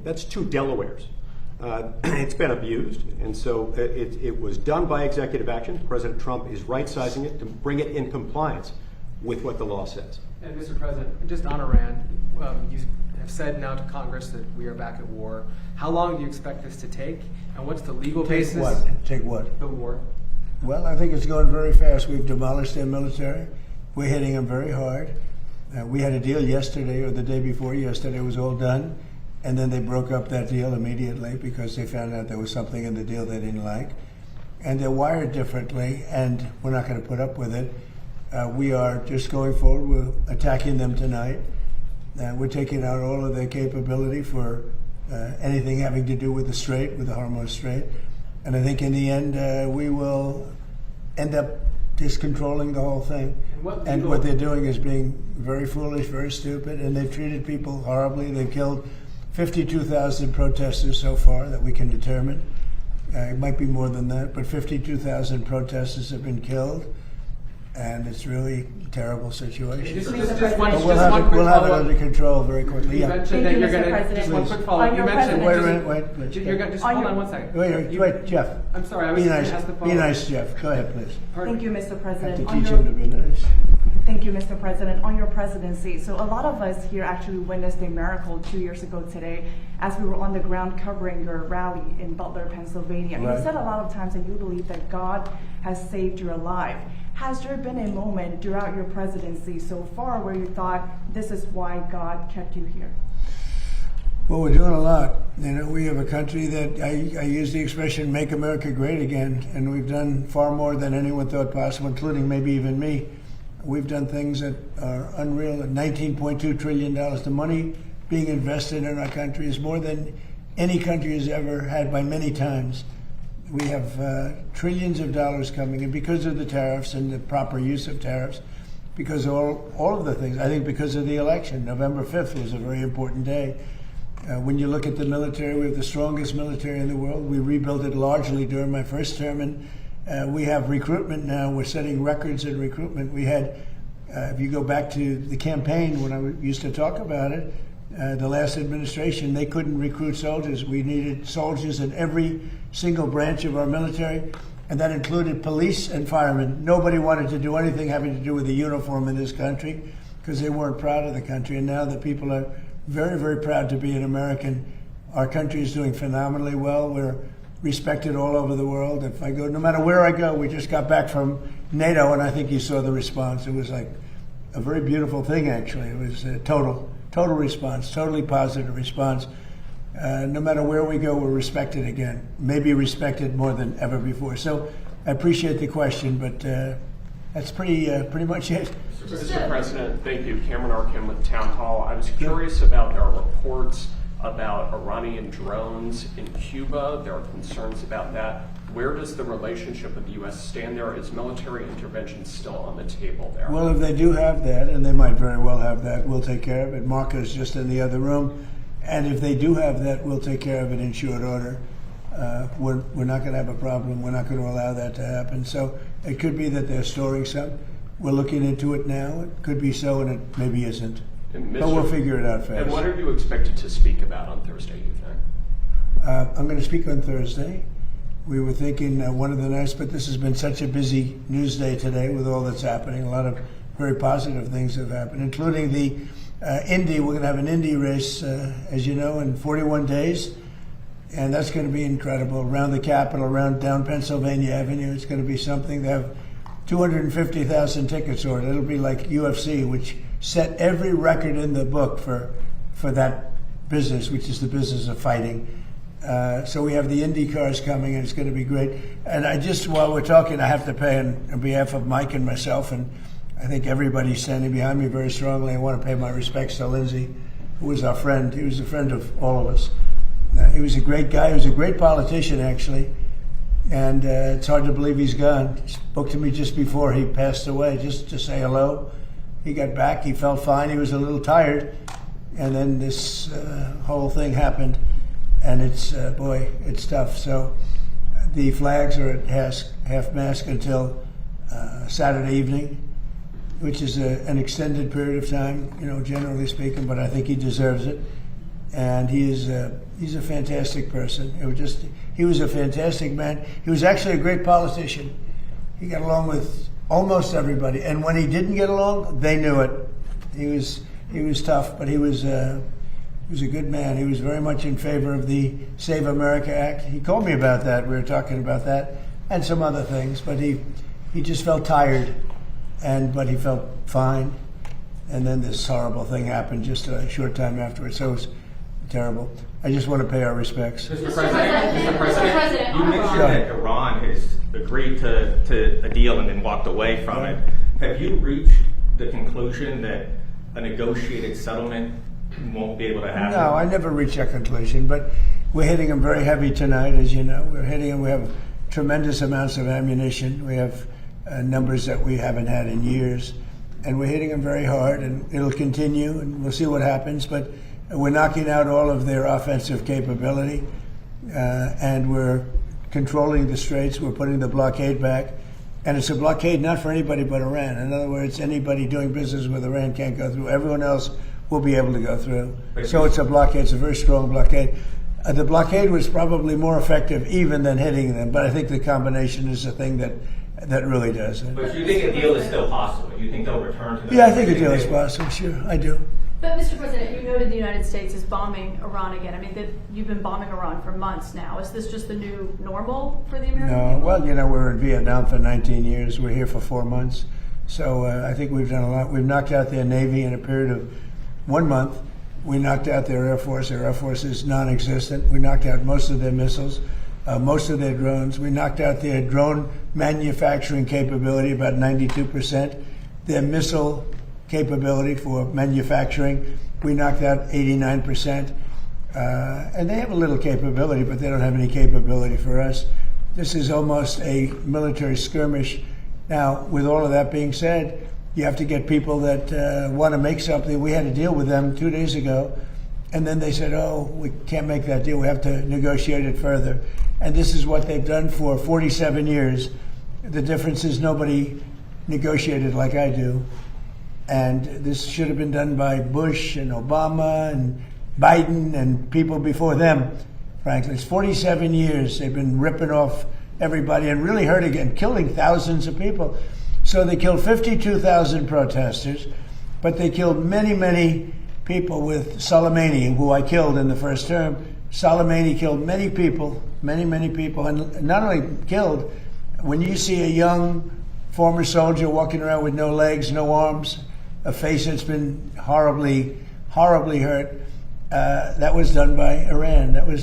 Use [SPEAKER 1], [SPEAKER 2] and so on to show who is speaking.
[SPEAKER 1] That's 2 Delawares. It's been abused, and so it was done by executive action. President Trump is right-sizing it to bring it in compliance with what the law says.
[SPEAKER 2] And Mr. President, just on Iran, you have said now to Congress that we are back at war. How long do you expect this to take, and what's the legal basis?
[SPEAKER 3] Take what?
[SPEAKER 2] The war.
[SPEAKER 3] Well, I think it's going very fast. We've demolished their military. We're hitting them very hard. We had a deal yesterday or the day before yesterday. It was all done. And then they broke up that deal immediately because they found out there was something in the deal they didn't like. And they're wired differently, and we're not going to put up with it. We are just going forward. We're attacking them tonight. We're taking out all of their capability for anything having to do with the Strait, with the Hormuz Strait. And I think in the end, we will end up just controlling the whole thing. And what they're doing is being very foolish, very stupid, and they've treated people horribly. They've killed 52,000 protesters so far that we can determine. It might be more than that, but 52,000 protesters have been killed, and it's really a terrible situation. We'll have it under control very quickly.
[SPEAKER 2] You mentioned that you're going to, just one quick follow-up. You mentioned,
[SPEAKER 3] wait.
[SPEAKER 2] You're going to, just hold on one second.
[SPEAKER 3] Wait, Jeff.
[SPEAKER 2] I'm sorry, I was going to ask the follow-up.
[SPEAKER 3] Be nice, Jeff. Go ahead, please.
[SPEAKER 4] Thank you, Mr. President.
[SPEAKER 3] I have to teach him to be nice.
[SPEAKER 4] Thank you, Mr. President. On your presidency, so a lot of us here actually witnessed a miracle 2 years ago today as we were on the ground covering your rally in Butler, Pennsylvania.
[SPEAKER 3] Right.
[SPEAKER 4] You said a lot of times that you believe that God has saved your life. Has there been a moment throughout your presidency so far where you thought this is why God kept you here?
[SPEAKER 3] Well, we're doing a lot. We have a country that I use the expression "Make America Great Again," and we've done far more than anyone thought possible, including maybe even me. We've done things that are unreal. $19.2 trillion. The money being invested in our country is more than any country has ever had by many times. We have trillions of dollars coming in because of the tariffs and the proper use of tariffs, because of all of the things. I think because of the election. November 5th was a very important day. When you look at the military, we have the strongest military in the world. We rebuilt it largely during my first term, and we have recruitment now. We're setting records in recruitment. We had, if you go back to the campaign when I used to talk about it, the last administration, they couldn't recruit soldiers. We needed soldiers in every single branch of our military, and that included police and firemen. Nobody wanted to do anything having to do with the uniform in this country because they weren't proud of the country. And now that people are very, very proud to be an American, our country is doing phenomenally well. We're respected all over the world. If I go, no matter where I go, we just got back from NATO, and I think you saw the response. It was like a very beautiful thing, actually. It was a total response, totally positive response. No matter where we go, we're respected again, maybe respected more than ever before. So I appreciate the question, but that's pretty much it.
[SPEAKER 5] Mr. President, thank you. Cameron Arkin with Town Hall. I was curious about our reports about Iranian drones in Cuba. There are concerns about that. Where does the relationship with the U.S. stand there? Is military intervention still on the table there?
[SPEAKER 3] Well, if they do have that, and they might very well have that, we'll take care of it. Marco is just in the other room. And if they do have that, we'll take care of it in short order. We're not going to have a problem. We're not going to allow that to happen. So it could be that they're storing some. We're looking into it now. It could be so, and it maybe isn't. But we'll figure it out fast.
[SPEAKER 5] And what are you expected to speak about on Thursday, you think?
[SPEAKER 3] I'm going to speak on Thursday. We were thinking one of the nights, but this has been such a busy news day today with all that's happening. A lot of very positive things have happened, including the Indy. We're going to have an Indy race, as you know, in 41 days. And that's going to be incredible. Around the Capitol, around down Pennsylvania Avenue, it's going to be something. They have 250,000 tickets ordered. It'll be like UFC, which set every record in the book for that business, which is the business of fighting. So we have the Indy cars coming, and it's going to be great. And while we're talking, I have to pay on behalf of Mike and myself, and I think everybody's standing behind me very strongly. I want to pay my respects to Lindsey, who was our friend. He was a friend of all of us. He was a great guy. He was a great politician, actually. And it's hard to believe he's gone. He spoke to me just before he passed away, just to say hello. He got back. He felt fine. He was a little tired. And then this whole thing happened. And it's tough. So the flags are at half-mast until Saturday evening, which is an extended period of time, generally speaking, but I think he deserves it. and he's a fantastic person. He was a fantastic man. He was actually a great politician. He got along with almost everybody, and when he didn't get along, they knew it. He was tough, but he was a good man. He was very much in favor of the Save America Act. He called me about that. We were talking about that and some other things, but he just felt tired, but he felt fine. And then this horrible thing happened just a short time afterwards. So it was terrible. I just want to pay our respects.
[SPEAKER 6] Mr. President, you mentioned
[SPEAKER 3] Go
[SPEAKER 6] that
[SPEAKER 3] ahead.
[SPEAKER 6] Iran has agreed to a deal and then walked away from it. Have you reached the conclusion that a negotiated settlement won't be able to happen?
[SPEAKER 3] No, I never reached that conclusion, but we're hitting them very heavy tonight, as you know. We're hitting them. We have tremendous amounts of ammunition. We have numbers that we haven't had in years, and we're hitting them very hard, and it'll continue, and we'll see what happens, but we're knocking out all of their offensive capability, and we're controlling the straits. We're putting the blockade back, and it's a blockade not for anybody but Iran. In other words, anybody doing business with Iran can't go through. Everyone else will be able to go through. So it's a blockade. It's a very strong blockade. The blockade was probably more effective even than hitting them, but I think the combination is the thing that really does it.
[SPEAKER 6] But you think a deal is still possible? You think they'll return to the
[SPEAKER 3] Yeah, I think a deal is possible. Sure, I do.
[SPEAKER 7] But, Mr. President, you noted the United States is bombing Iran again. I mean, you've been bombing Iran for months now. Is this just the new normal for the American
[SPEAKER 3] No,
[SPEAKER 7] people?
[SPEAKER 3] well, we're in Vietnam for 19 years. We're here for 4 months. So I think we've done a lot. We've knocked out their Navy in a period of 1 month. We knocked out their Air Force. Their Air Force is non-existent. We knocked out most of their missiles, most of their drones. We knocked out their drone manufacturing capability, about 92%. Their missile capability for manufacturing, we knocked out 89%. And they have a little capability, but they don't have any capability for us. This is almost a military skirmish. Now, with all of that being said, you have to get people that want to make something. We had a deal with them 2 days ago, and then they said, oh, we can't make that deal. We have to negotiate it further. And this is what they've done for 47 years. The difference is nobody negotiated like I do. And this should have been done by Bush and Obama and Biden and people before them, frankly. It's 47 years they've been ripping off everybody and really hurting and killing thousands of people. So they killed 52,000 protesters, but they killed many, many people with Soleimani, who I killed in the first term. Soleimani killed many people, many people, and not only killed, when you see a young former soldier walking around with no legs, no arms, a face that's been horribly hurt, that was done by Iran. That was